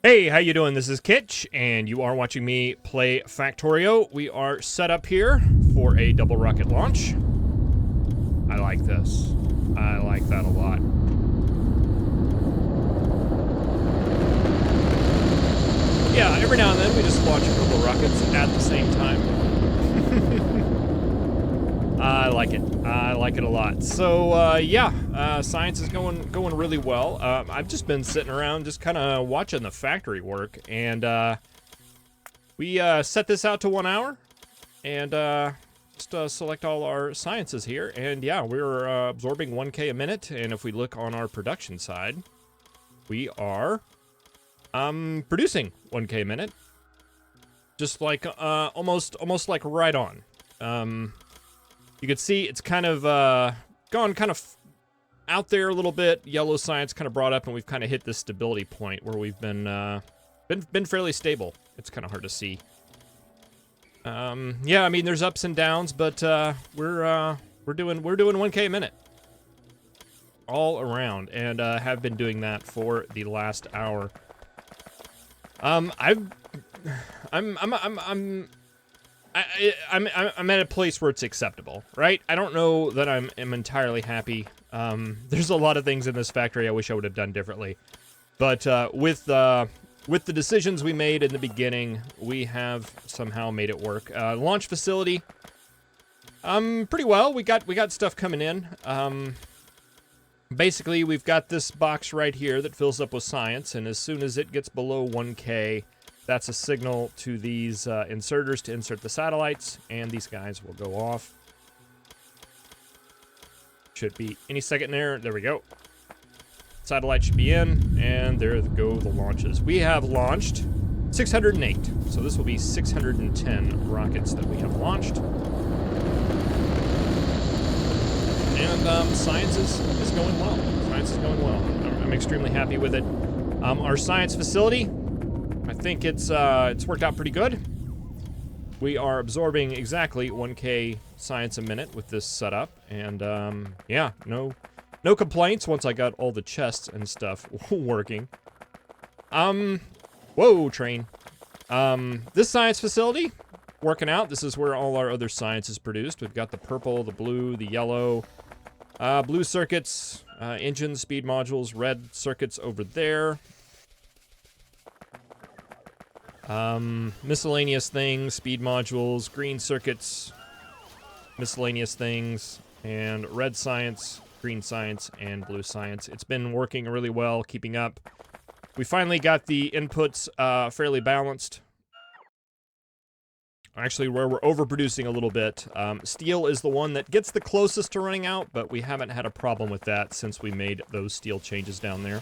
Hey, how you doing? This is Kitch, and you are watching me play Factorio. We are set up here for a double rocket launch. I like this. I like that a lot. Yeah, every now and then we just launch a couple rockets at the same time. I like it. I like it a lot. So, yeah, science is going really well. I've just been sitting around just kind of watching the factory work, and we set this out to 1 hour, and just select all our sciences here, and yeah, we're absorbing 1K a minute, and if we look on our production side, we are producing 1K a minute, just like almost like right on. You can see it's kind of gone kind of out there a little bit. Yellow science kind of brought up, and we've kind of hit this stability point where we've been fairly stable. It's kind of hard to see. Yeah, I mean there's ups and downs, but we're doing 1K a minute all around, and have been doing that for the last hour. I'm at a place where it's acceptable, right? I don't know that I'm entirely happy. There's a lot of things in this factory I wish I would have done differently, but with the decisions we made in the beginning, we have somehow made it work. Launch facility, pretty well. We got stuff coming in. Basically, we've got this box right here that fills up with science, and as soon as it gets below 1K. That's a signal to these inserters to insert the satellites, and these guys will go off. Should be any second there. There we go. Satellite should be in, and there go the launches. We have launched 608, so this will be 610 rockets that we have launched. And science is going well. Science is going well. I'm extremely happy with it. Our science facility, I think it's worked out pretty good. We are absorbing exactly 1K science a minute with this setup, and yeah, no complaints once I got all the chests and stuff working. Whoa, train. This science facility, working out. This is where all our other science is produced. We've got the purple, the blue, the yellow, blue circuits, engines, speed modules, red circuits over there. Miscellaneous things, speed modules, green circuits, miscellaneous things, and red science, green science, and blue science. It's been working really well, keeping up. We finally got the inputs fairly balanced. Actually, where we're overproducing a little bit. Steel is the one that gets the closest to running out, but we haven't had a problem with that since we made those steel changes down there.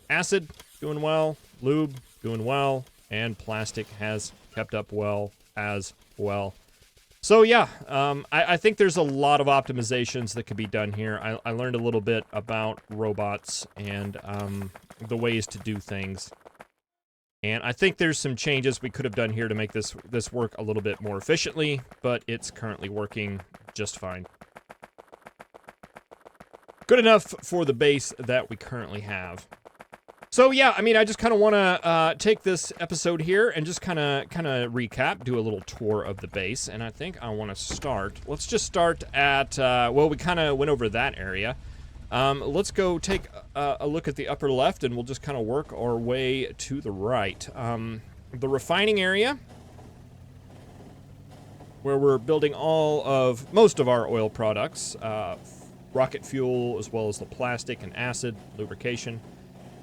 Acid, doing well. Lube, doing well, and plastic has kept up well as well. So yeah, I think there's a lot of optimizations that could be done here. I learned a little bit about robots and the ways to do things. And I think there's some changes we could have done here to make this work a little bit more efficiently, but it's currently working just fine. Good enough for the base that we currently have. So yeah, I mean, I just kind of want to take this episode here and just kind of recap, do a little tour of the base, and I think I want to start. Let's just start at, well, we kind of went over that area. Let's go take a look at the upper left, and we'll just kind of work our way to the right. The refining area, where we're building most of our oil products, rocket fuel, as well as the plastic and acid, lubrication,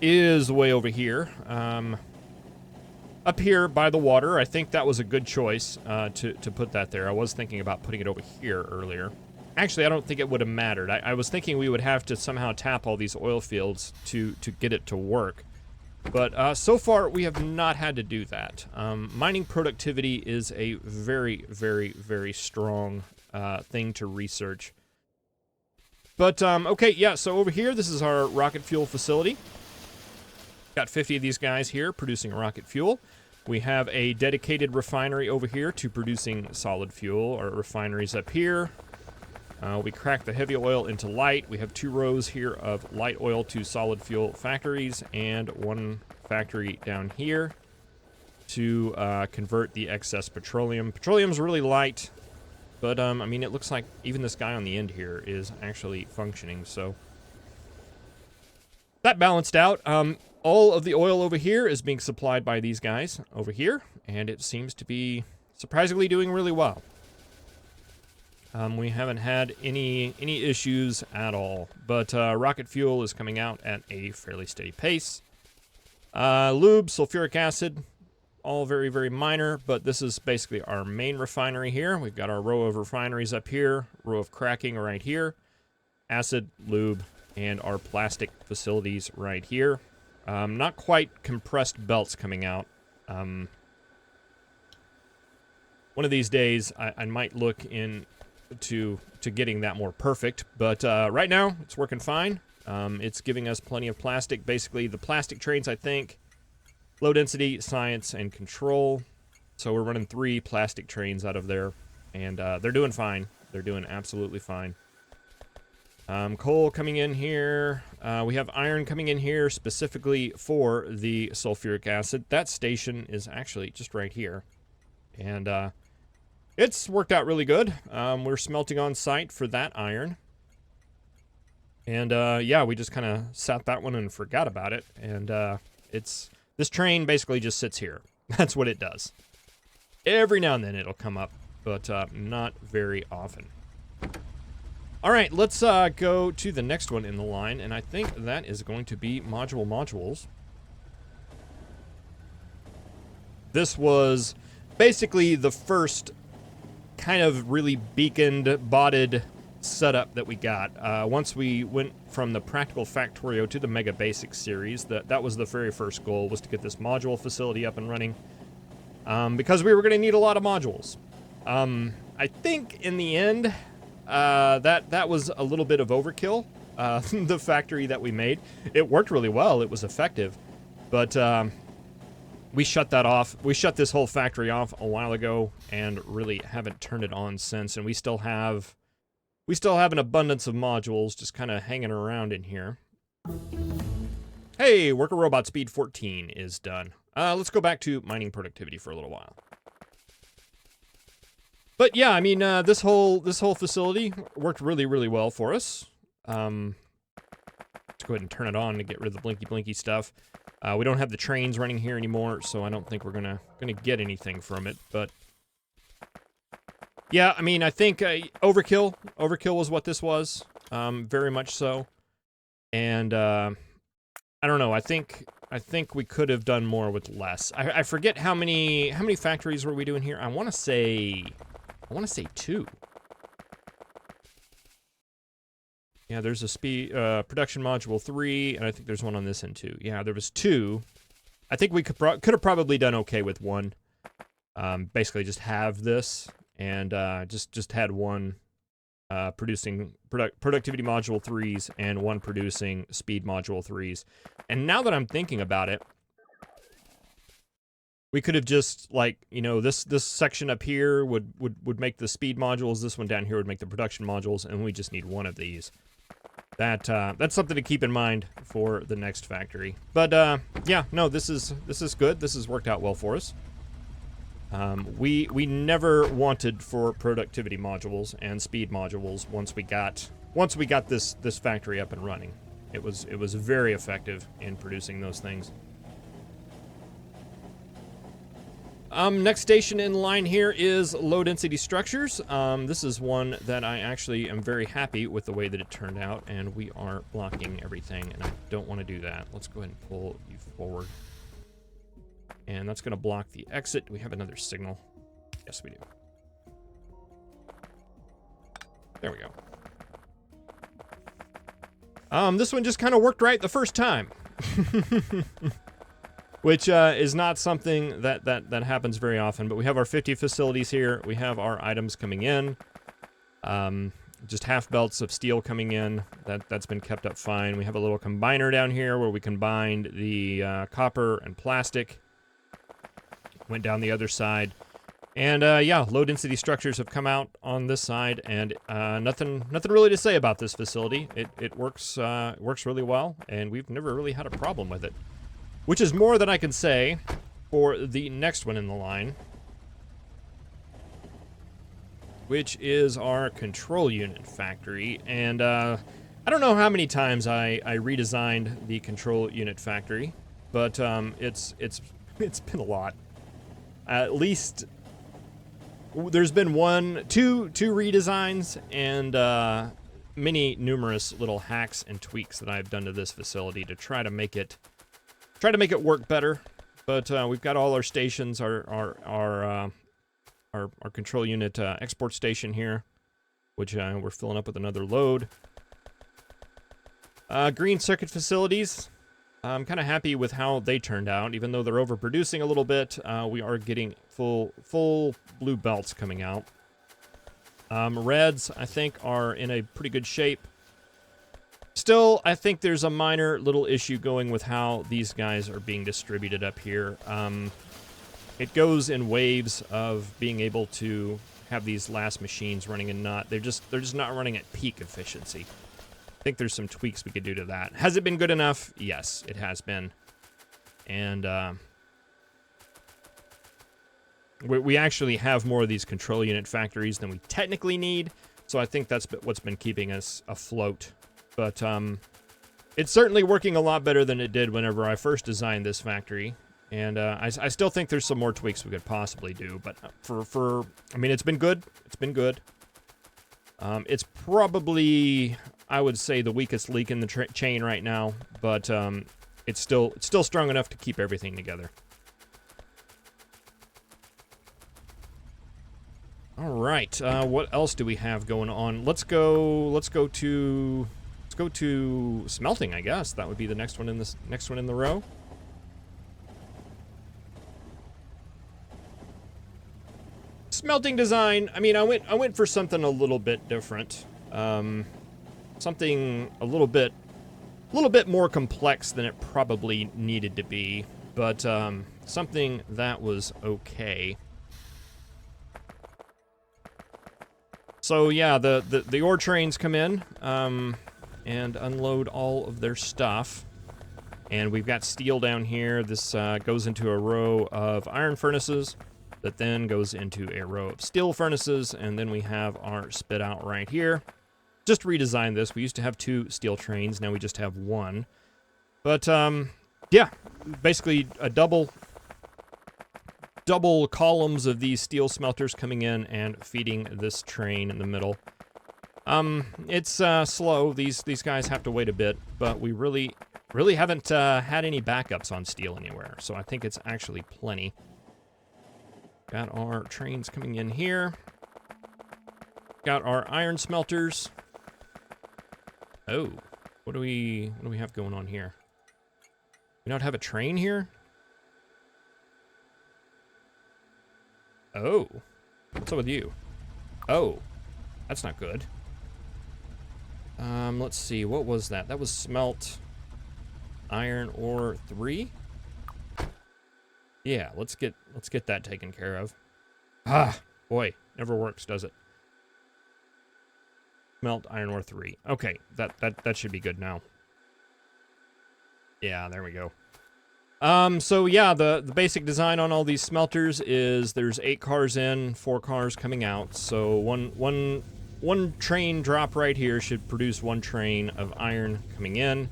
is way over here. Up here by the water. I think that was a good choice to put that there. I was thinking about putting it over here earlier. Actually, I don't think it would have mattered. I was thinking we would have to somehow tap all these oil fields to get it to work. But so far, we have not had to do that. Mining productivity is a very, very, very strong thing to research. But, okay, yeah, so over here, this is our rocket fuel facility. Got 50 of these guys here producing rocket fuel. We have a dedicated refinery over here to producing solid fuel. Our refineries up here. We crack the heavy oil into light. We have 2 rows here of light oil to solid fuel factories and 1 factory down here to convert the excess petroleum. Petroleum's really light, but I mean, it looks like even this guy on the end here is actually functioning, so that balanced out. All of the oil over here is being supplied by these guys over here, and it seems to be surprisingly doing really well. We haven't had any issues at all, but rocket fuel is coming out at a fairly steady pace. Lube, sulfuric acid, all very, very minor, but this is basically our main refinery here. We've got our row of refineries up here, row of cracking right here, acid, lube, and our plastic facilities right here. Not quite compressed belts coming out. One of these days, I might look into getting that more perfect, but right now, it's working fine. It's giving us plenty of plastic. Basically, the plastic trains, I think, low density, science, and control. So we're running 3 plastic trains out of there, and they're doing fine. They're doing absolutely fine. Coal coming in here. We have iron coming in here specifically for the sulfuric acid. That station is actually just right here. And it's worked out really good. We're smelting on site for that iron. And yeah, we just kind of sat that one and forgot about it. And this train basically just sits here. That's what it does. Every now and then it'll come up, but not very often. All right, let's go to the next one in the line, and I think that is going to be modules. This was basically the first kind of really beaconed, botted setup that we got. Once we went from the Practical Factorio to the Megabasics series, that was the very first goal, was to get this module facility up and running, because we were going to need a lot of modules. I think in the end, that was a little bit of overkill, the factory that we made. It worked really well, it was effective, but we shut that off. We shut this whole factory off a while ago and really haven't turned it on since, and we still have an abundance of modules just kind of hanging around in here. Hey, worker robot speed 14 is done. Let's go back to mining productivity for a little while. But yeah, I mean, this whole facility worked really, really well for us. Let's go ahead and turn it on to get rid of the blinky stuff. We don't have the trains running here anymore, so I don't think we're gonna get anything from it. But yeah, I mean, I think overkill was what this was, very much so. And I don't know. I think we could have done more with less. I forget how many factories were we doing here. I want to say 2. Yeah, there's a production module 3, and I think there's one on this end too. Yeah, there was 2. I think we could have probably done okay with 1. Basically, just have this and just had 1 producing productivity module 3s and 1 producing speed module 3s. And now that I'm thinking about it, we could have just, like, you know, this section up here would make the speed modules. This one down here would make the production modules, and we just need 1 of these. That's something to keep in mind for the next factory. But yeah, no, this is good. This has worked out well for us. We never wanted for productivity modules and speed modules once we got this factory up and running. It was very effective in producing those things. Next station in line here is low density structures. This is one that I actually am very happy with the way that it turned out, and we are blocking everything, and I don't want to do that. Let's go ahead and pull you forward. And that's going to block the exit. Do we have another signal? Yes, we do. There we go. This one just kind of worked right the first time. Which is not something that happens very often, but we have our 50 facilities here. We have our items coming in. Just half belts of steel coming in. That's been kept up fine. We have a little combiner down here where we combined the copper and plastic. Went down the other side. And yeah, low density structures have come out on this side, and nothing really to say about this facility. It works really well, and we've never really had a problem with it, which is more than I can say for the next one in the line, which is our control unit factory. And I don't know how many times I redesigned the control unit factory, but it's been a lot. At least there's been two redesigns and numerous little hacks and tweaks that I've done to this facility to try to make it work better. But we've got all our stations, our control unit export station here, which we're filling up with another load. Green circuit facilities. I'm kind of happy with how they turned out, even though they're overproducing a little bit. We are getting full blue belts coming out. Reds, I think, are in a pretty good shape. Still, I think there's a minor little issue going with how these guys are being distributed up here. It goes in waves of being able to have these last machines running and they're just not running at peak efficiency. I think there's some tweaks we could do to that. Has it been good enough? Yes, it has been. And we actually have more of these control unit factories than we technically need, so I think that's what's been keeping us afloat. But it's certainly working a lot better than it did whenever I first designed this factory. And I still think there's some more tweaks we could possibly do. But I mean, it's been good. It's been good. It's probably, I would say, the weakest link in the chain right now. But it's still strong enough to keep everything together. All right. What else do we have going on? Let's go to smelting, I guess. That would be the next one in the row. Smelting design. I mean, I went for something a little bit different. Something a little bit more complex than it probably needed to be, but something that was okay. So yeah, the ore trains come in and unload all of their stuff. And we've got steel down here. This goes into a row of iron furnaces that then goes into a row of steel furnaces, and then we have our spit out right here. Just redesigned this. We used to have 2 steel trains, now we just have 1. But yeah, basically a double columns of these steel smelters coming in and feeding this train in the middle. It's slow. These guys have to wait a bit, but we really haven't had any backups on steel anywhere, so I think it's actually plenty. Got our trains coming in here. Got our iron smelters. Oh, what do we have going on here? We don't have a train here? Oh, what's up with you? Oh, that's not good. Let's see, what was that? That was smelt iron ore 3? Yeah, let's get that taken care of. Ah, boy, never works, does it? Smelt iron ore 3. Okay, that should be good now. Yeah, there we go. So yeah, the basic design on all these smelters is there's 8 cars in, 4 cars coming out. So one train drop right here should produce 1 train of iron coming in.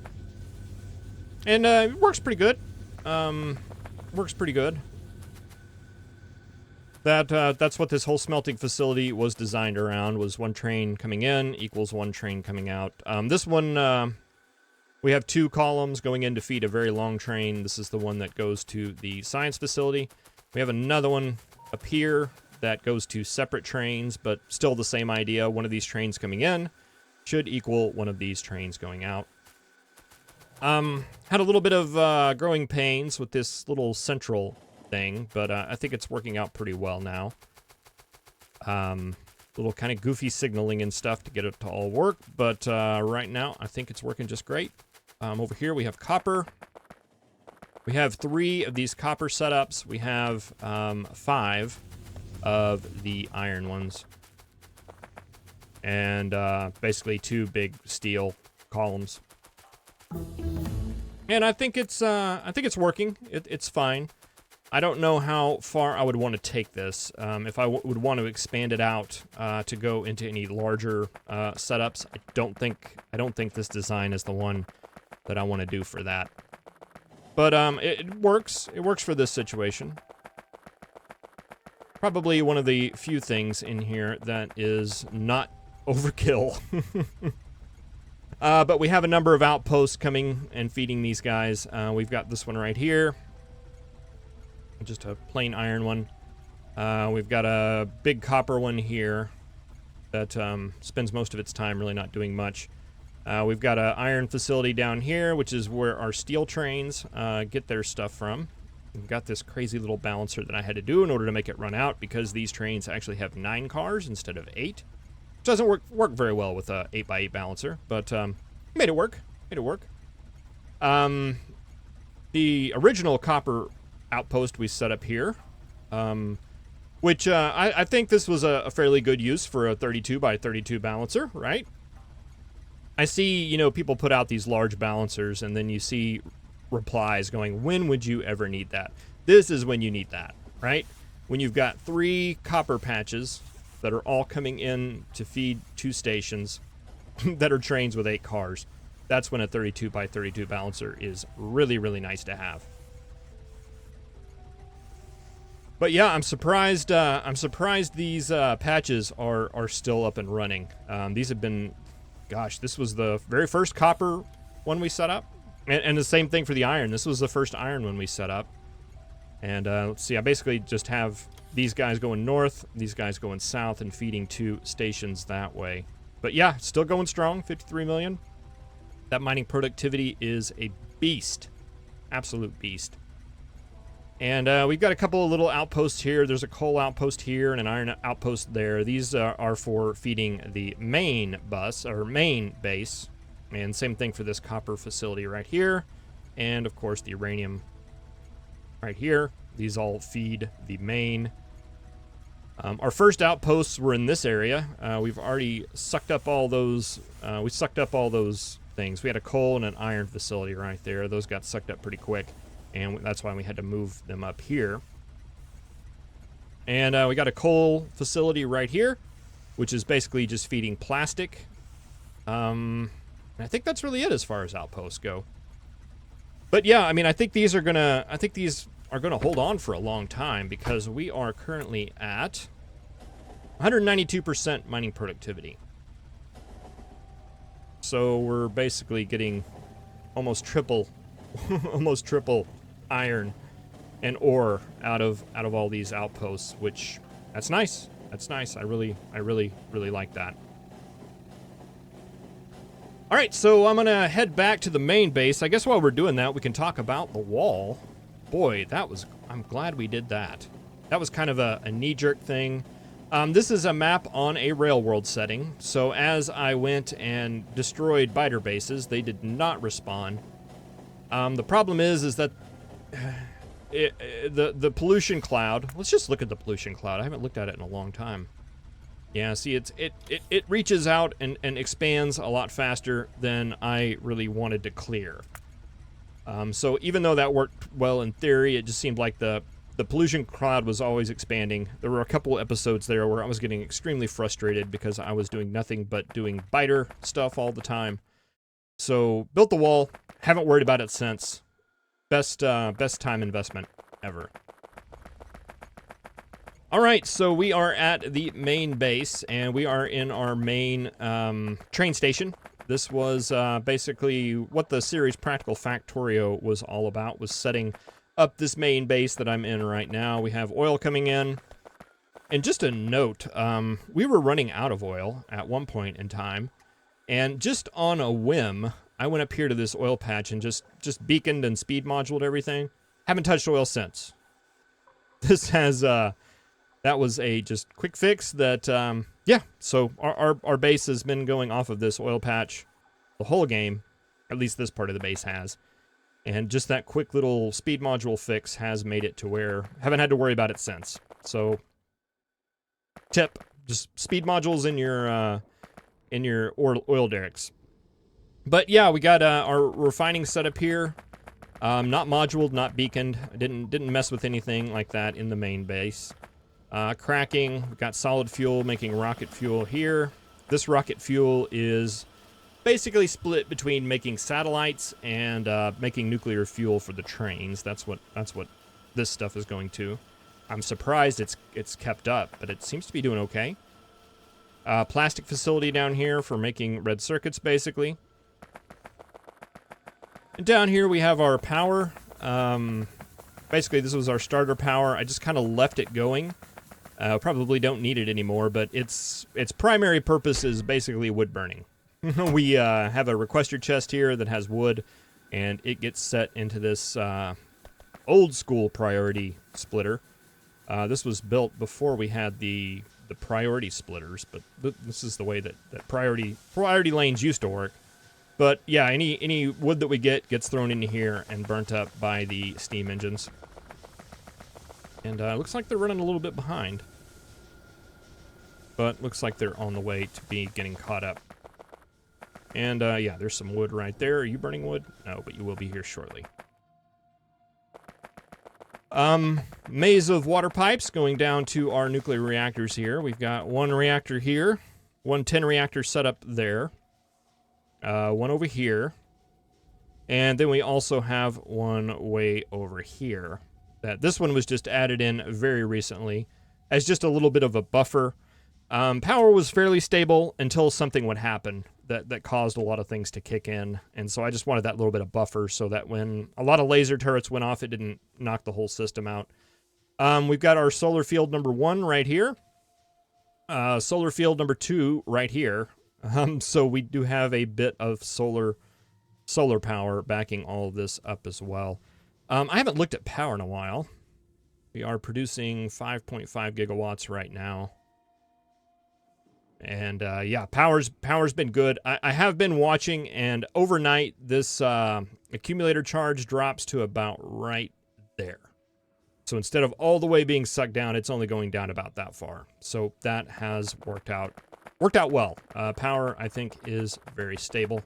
And it works pretty good. Works pretty good. That's what this whole smelting facility was designed around, was 1 train coming in equals 1 train coming out. This one, we have 2 columns going in to feed a very long train. This is the one that goes to the science facility. We have another one up here that goes to separate trains, but still the same idea. One of these trains coming in should equal one of these trains going out. Had a little bit of growing pains with this little central thing, but I think it's working out pretty well now. Little kind of goofy signaling and stuff to get it to all work, but right now I think it's working just great. Over here we have copper. We have 3 of these copper setups. We have 5. of the iron ones. And basically 2 big steel columns. And I think it's working. It's fine. I don't know how far I would want to take this. If I would want to expand it out to go into any larger setups, I don't think this design is the one that I want to do for that. But it works. It works for this situation. Probably one of the few things in here that is not overkill. But we have a number of outposts coming and feeding these guys. We've got this one right here. Just a plain iron one. We've got a big copper one here that spends most of its time really not doing much. We've got an iron facility down here, which is where our steel trains get their stuff from. We've got this crazy little balancer that I had to do in order to make it run out, because these trains actually have 9 cars instead of 8. Which doesn't work very well with a 8x8 balancer, but made it work. The original copper outpost we set up here, which I think this was a fairly good use for a 32x32 balancer, right? I see, you know, people put out these large balancers, and then you see replies going, when would you ever need that? This is when you need that, right? When you've got 3 copper patches that are all coming in to feed 2 stations that are trains with 8 cars. That's when a 32x32 balancer is really, really nice to have. But yeah, I'm surprised these patches are still up and running. These have been, gosh, this was the very first copper one we set up. And the same thing for the iron. This was the first iron one we set up. And let's see, I basically just have these guys going north, these guys going south, and feeding 2 stations that way. But yeah, still going strong, 53 million. That mining productivity is a beast. Absolute beast. And we've got a couple of little outposts here. There's a coal outpost here and an iron outpost there. These are for feeding the main bus, or main base. And same thing for this copper facility right here. And of course the uranium right here. These all feed the main. Our first outposts were in this area. We've already sucked up all those. We sucked up all those things. We had a coal and an iron facility right there. Those got sucked up pretty quick, and that's why we had to move them up here. And we got a coal facility right here, which is basically just feeding plastic. And I think that's really it as far as outposts go. But yeah, I mean, I think these are gonna hold on for a long time, because we are currently at 192% mining productivity. So we're basically getting almost triple iron and ore out of all these outposts, which that's nice. That's nice. I really like that. All right, so I'm gonna head back to the main base. I guess while we're doing that, we can talk about the wall. Boy, I'm glad we did that. That was kind of a knee-jerk thing. This is a map on a railworld setting, so as I went and destroyed biter bases, they did not respawn. The problem is that the pollution cloud, let's just look at the pollution cloud. I haven't looked at it in a long time. Yeah, see, it reaches out and expands a lot faster than I really wanted to clear. So even though that worked well in theory, it just seemed like the pollution cloud was always expanding. There were a couple episodes there where I was getting extremely frustrated because I was doing nothing but doing biter stuff all the time. So built the wall, haven't worried about it since. Best time investment ever. All right, so we are at the main base, and we are in our main train station. This was basically what the series Practical Factorio was all about, was setting up this main base that I'm in right now. We have oil coming in. And just a note, we were running out of oil at one point in time, and just on a whim, I went up here to this oil patch and just beaconed and speed moduled everything. Haven't touched oil since. This has... that was a just quick fix that, yeah, so our base has been going off of this oil patch the whole game, at least this part of the base has, and just that quick little speed module fix has made it to where haven't had to worry about it since. So tip. Just speed modules in your oil derricks. But yeah, we got our refining setup here. Not moduled, not beaconed. Didn't mess with anything like that in the main base. Cracking. We got solid fuel making rocket fuel here. This rocket fuel is basically split between making satellites and making nuclear fuel for the trains. That's what this stuff is going to. I'm surprised it's kept up, but it seems to be doing okay. Plastic facility down here for making red circuits, basically. And down here we have our power. Basically, this was our starter power. I just kind of left it going. Probably don't need it anymore, but its primary purpose is basically wood burning. We have a requester chest here that has wood, and it gets set into this old school priority splitter. This was built before we had the priority splitters, but this is the way that priority lanes used to work. But yeah, any wood that we get gets thrown into here and burnt up by the steam engines. And it looks like they're running a little bit behind. But looks like they're on the way to be getting caught up. And yeah, there's some wood right there. Are you burning wood? No, but you will be here shortly. Maze of water pipes going down to our nuclear reactors here. We've got one reactor here, one 10 reactor set up there, one over here, and then we also have one way over here. This one was just added in very recently as just a little bit of a buffer. Power was fairly stable until something would happen that caused a lot of things to kick in. And so I just wanted that little bit of buffer so that when a lot of laser turrets went off, it didn't knock the whole system out. We've got our solar field number 1 right here. Solar field number 2 right here. So we do have a bit of solar power backing all of this up as well. I haven't looked at power in a while. We are producing 5.5 gigawatts right now. And yeah, power's been good. I have been watching, and overnight this accumulator charge drops to about right there. So instead of all the way being sucked down, it's only going down about that far. So that has worked out well. Power, I think, is very stable.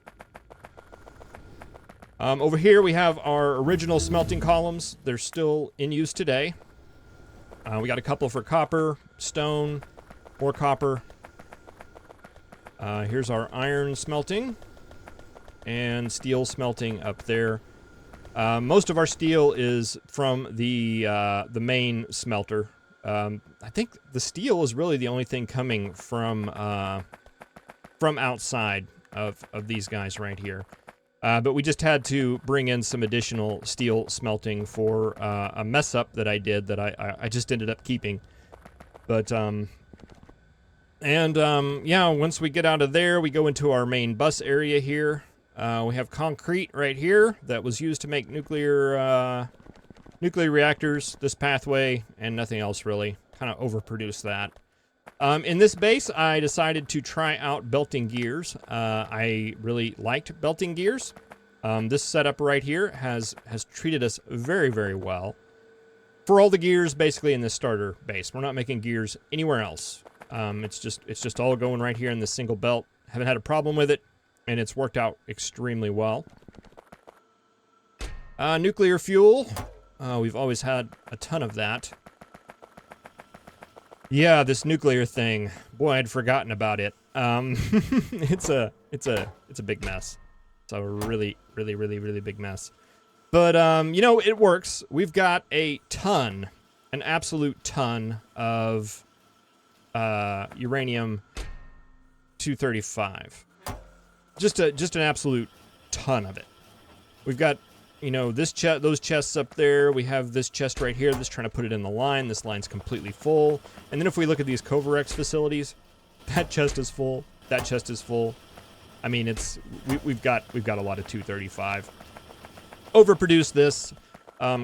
Over here we have our original smelting columns. They're still in use today. We got a couple for copper, stone, more copper. Here's our iron smelting and steel smelting up there. Most of our steel is from the main smelter. I think the steel is really the only thing coming from outside of these guys right here. But we just had to bring in some additional steel smelting for a mess up that I did that I just ended up keeping. But yeah, once we get out of there, we go into our main bus area here. We have concrete right here that was used to make nuclear reactors, this pathway, and nothing else really. Kind of overproduced that. In this base, I decided to try out belting gears. I really liked belting gears. This setup right here has treated us very, very well. For all the gears basically in this starter base. We're not making gears anywhere else. It's just all going right here in this single belt. Haven't had a problem with it, and it's worked out extremely well. Nuclear fuel. We've always had a ton of that. Yeah, this nuclear thing. Boy, I'd forgotten about it. It's a big mess. It's a really, really, really, really big mess. But you know, it works. We've got an absolute ton of uranium-235. Just an absolute ton of it. We've got, you know, those chests up there. We have this chest right here that's trying to put it in the line. This line's completely full. And then if we look at these Covarex facilities, that chest is full. That chest is full. I mean, we've got a lot of 235. Overproduced this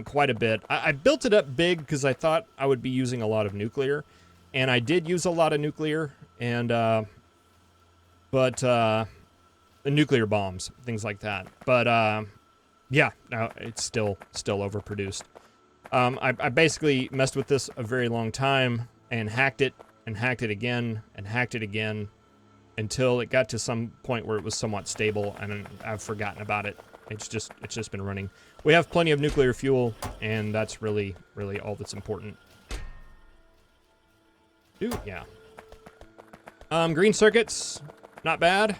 quite a bit. I built it up big because I thought I would be using a lot of nuclear. And I did use a lot of nuclear, and nuclear bombs, things like that. But yeah, no, it's still overproduced. I basically messed with this a very long time and hacked it and hacked it again and hacked it again until it got to some point where it was somewhat stable, and I've forgotten about it. It's just been running. We have plenty of nuclear fuel, and that's really all that's important. Ooh, yeah. Green circuits, not bad.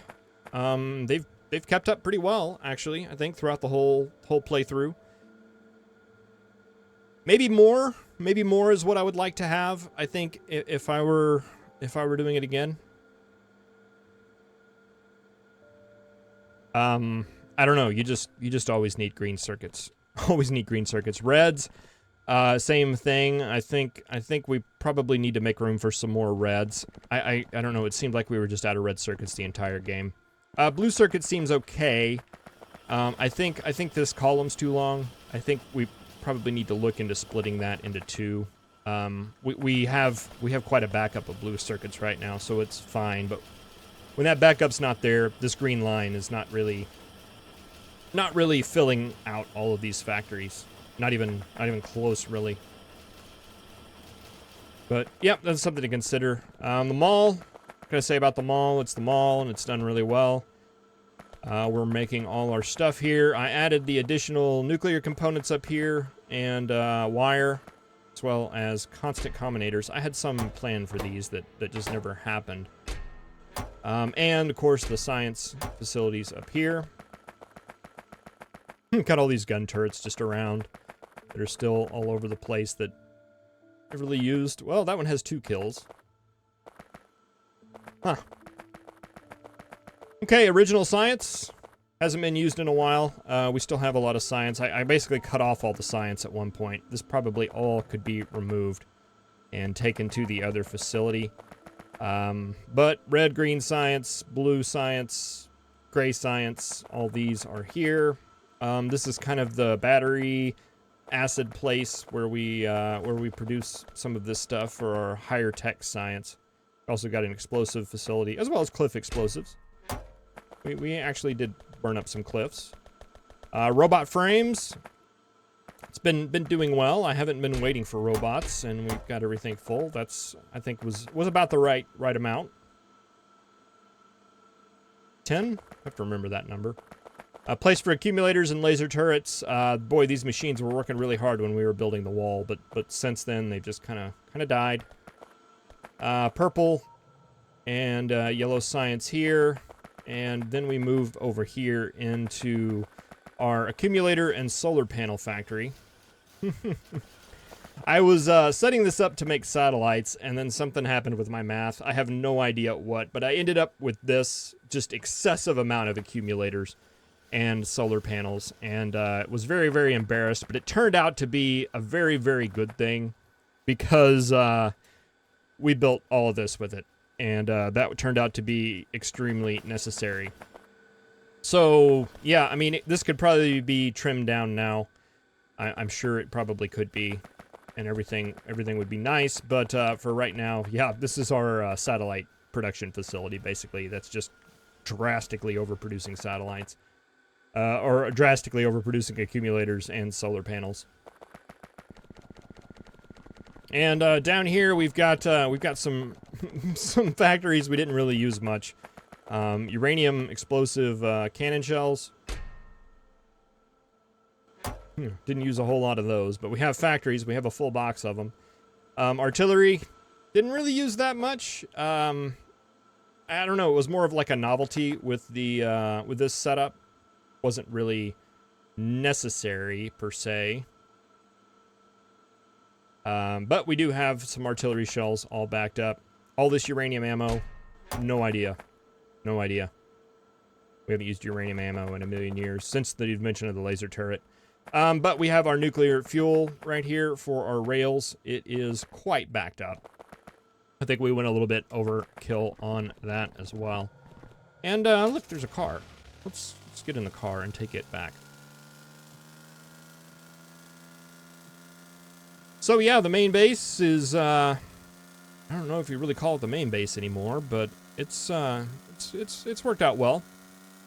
They've kept up pretty well, actually, I think, throughout the whole playthrough. Maybe more is what I would like to have, I think, if I were doing it again. I don't know, you just always need green circuits. Always need green circuits. Reds, same thing. I think we probably need to make room for some more reds. I don't know, it seemed like we were just out of red circuits the entire game. Blue circuit seems okay. I think this column's too long. I think we probably need to look into splitting that into two. We have quite a backup of blue circuits right now, so it's fine. But when that backup's not there, this green line is not really filling out all of these factories. Not even close, really. But yeah, that's something to consider. The mall. What can I say about the mall? It's the mall, and it's done really well. We're making all our stuff here. I added the additional nuclear components up here and wire, as well as constant combinators. I had some plan for these that just never happened. And of course the science facilities up here. Got all these gun turrets just around that are still all over the place that I've really used. Well, that one has 2 kills. Huh. Okay, original science. Hasn't been used in a while. We still have a lot of science. I basically cut off all the science at one point. This probably all could be removed and taken to the other facility. But red, green science, blue science, gray science, all these are here. This is kind of the battery acid place where we produce some of this stuff for our higher tech science. Also got an explosive facility, as well as cliff explosives. We actually did burn up some cliffs. Robot frames. It's been doing well. I haven't been waiting for robots, and we've got everything full. That's, I think, was about the right amount. 10? I have to remember that number. A place for accumulators and laser turrets. Boy, these machines were working really hard when we were building the wall, but since then they've just kind of died. Purple and yellow science here, and then we moved over here into our accumulator and solar panel factory. I was setting this up to make satellites, and then something happened with my math. I have no idea what, but I ended up with this just excessive amount of accumulators and solar panels, and was very, very embarrassed, but it turned out to be a very, very good thing, because we built all of this with it, and that turned out to be extremely necessary. So, yeah, I mean, this could probably be trimmed down now. I'm sure it probably could be, and everything would be nice, but for right now, yeah, this is our satellite production facility, basically. That's just drastically overproducing satellites. Or drastically overproducing accumulators and solar panels. And down here we've got some some factories we didn't really use much. Uranium explosive cannon shells. Didn't use a whole lot of those, but we have factories. We have a full box of them. Artillery, didn't really use that much. I don't know. It was more of like a novelty with the with this setup. Wasn't really necessary per se. But we do have some artillery shells all backed up. All this uranium ammo, no idea. No idea. We haven't used uranium ammo in a million years since the invention of the laser turret. But we have our nuclear fuel right here for our rails. It is quite backed up. I think we went a little bit overkill on that as well. And look, there's a car. Let's get in the car and take it back. So yeah, the main base is I don't know if you really call it the main base anymore, but it's worked out well.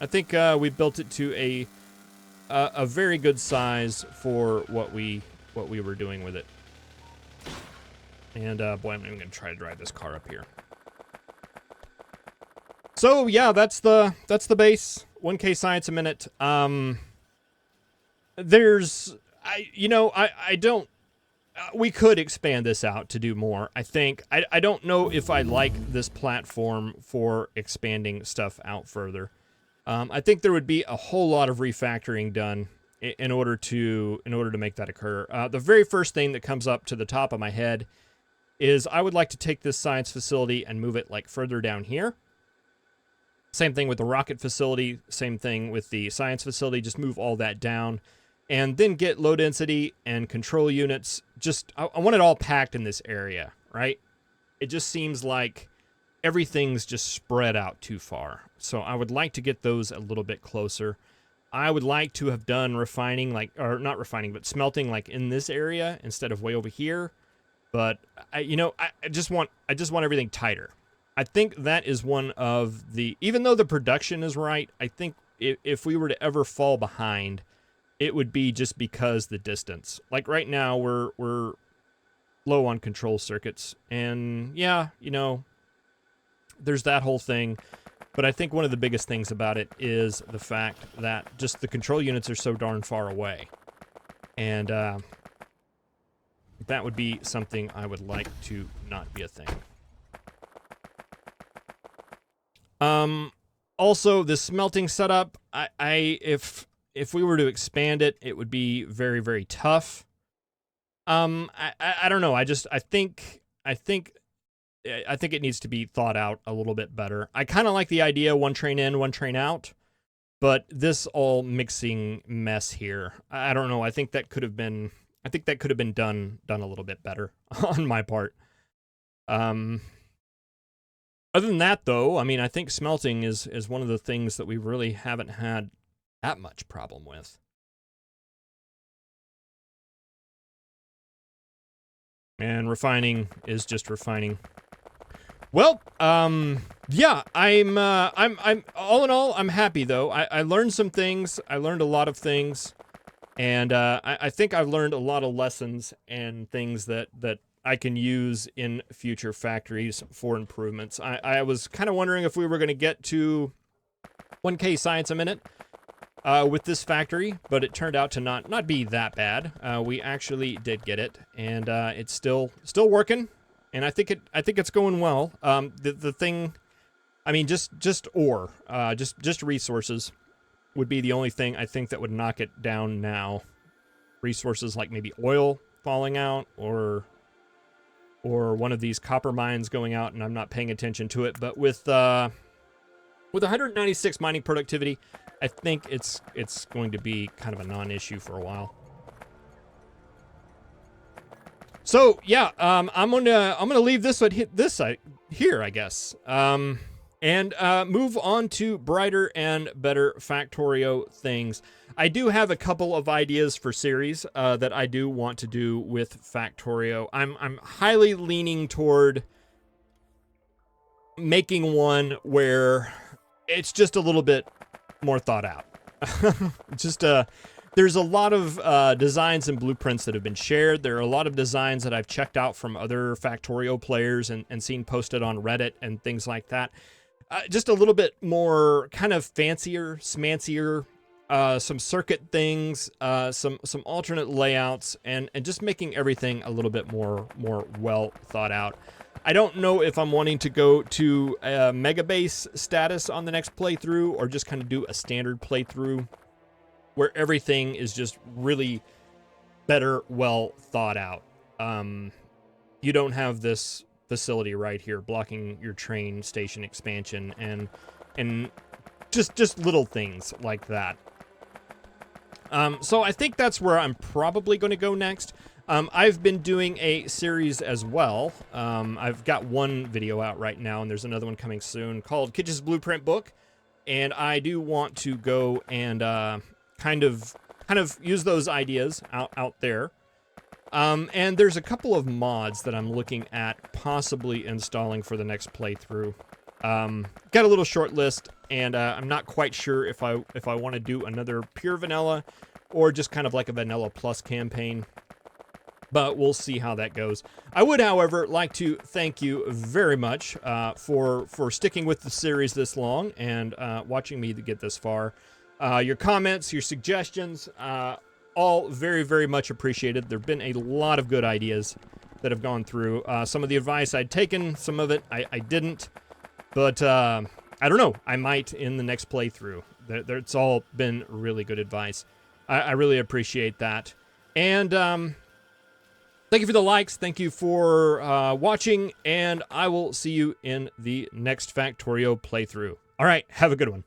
I think we built it to a very good size for what we were doing with it. And boy, I'm even gonna try to drive this car up here. So yeah, that's the base. 1K science a minute. There's I don't. We could expand this out to do more. I think I don't know if I like this platform for expanding stuff out further. I think there would be a whole lot of refactoring done in order to make that occur. The very first thing that comes up to the top of my head is I would like to take this science facility and move it like further down here. Same thing with the rocket facility. Same thing with the science facility. Just move all that down. And then get low density and control units. Just, I want it all packed in this area, right? It just seems like everything's just spread out too far. So I would like to get those a little bit closer. I would like to have done refining, like, or not refining, but smelting like in this area instead of way over here. But I just want everything tighter. I think that is one of the, even though the production is right, I think if we were to ever fall behind, it would be just because the distance. Like right now, we're low on control circuits, and yeah, there's that whole thing. But I think one of the biggest things about it is the fact that just the control units are so darn far away, and that would be something I would like to not be a thing. Also, the smelting setup, if we were to expand it, it would be very, very tough. I don't know. I think it needs to be thought out a little bit better. I kind of like the idea, one train in, one train out, but this all mixing mess here, I don't know. I think that could have been done a little bit better on my part. Other than that, though, I mean, I think smelting is one of the things that we really haven't had that much problem with. And refining is just refining. Well, yeah, I'm all in all, I'm happy though. I learned some things. I learned a lot of things, and I think I've learned a lot of lessons and things that I can use in future factories for improvements. I was kind of wondering if we were going to get to 1K science a minute with this factory, but it turned out to not be that bad. We actually did get it, and it's still working, and I think it's going well. The thing, I mean, just ore, just resources would be the only thing I think that would knock it down now. Resources like maybe oil falling out, or one of these copper mines going out, and I'm not paying attention to it. But with 196 mining productivity, I think it's going to be kind of a non-issue for a while. So yeah, I'm gonna leave this here, I guess, and move on to brighter and better Factorio things. I do have a couple of ideas for series that I do want to do with Factorio. I'm highly leaning toward making one where it's just a little bit more thought out. There's a lot of designs and blueprints that have been shared. There are a lot of designs that I've checked out from other Factorio players and seen posted on Reddit and things like that. Just a little bit more kind of fancier, smancier, some circuit things, some alternate layouts, and just making everything a little bit more well thought out. I don't know if I'm wanting to go to a megabase status on the next playthrough, or just kind of do a standard playthrough where everything is just really better, well thought out. You don't have this facility right here blocking your train station expansion, and just little things like that. So I think that's where I'm probably going to go next. I've been doing a series as well. I've got one video out right now, and there's another one coming soon called Kitch's Blueprint Book. And I do want to go and kind of use those ideas out there. And there's a couple of mods that I'm looking at possibly installing for the next playthrough. Got a little short list, and I'm not quite sure if I want to do another pure vanilla or just kind of like a vanilla plus campaign. but we'll see how that goes. I would, however, like to thank you very much for sticking with the series this long and watching me to get this far. Your comments, your suggestions, all very, very much appreciated. There have been a lot of good ideas that have gone through. Some of the advice I'd taken, some of it I didn't, but I don't know. I might in the next playthrough. It's all been really good advice. I really appreciate that. And thank you for the likes. Thank you for watching, and I will see you in the next Factorio playthrough. All right, have a good one.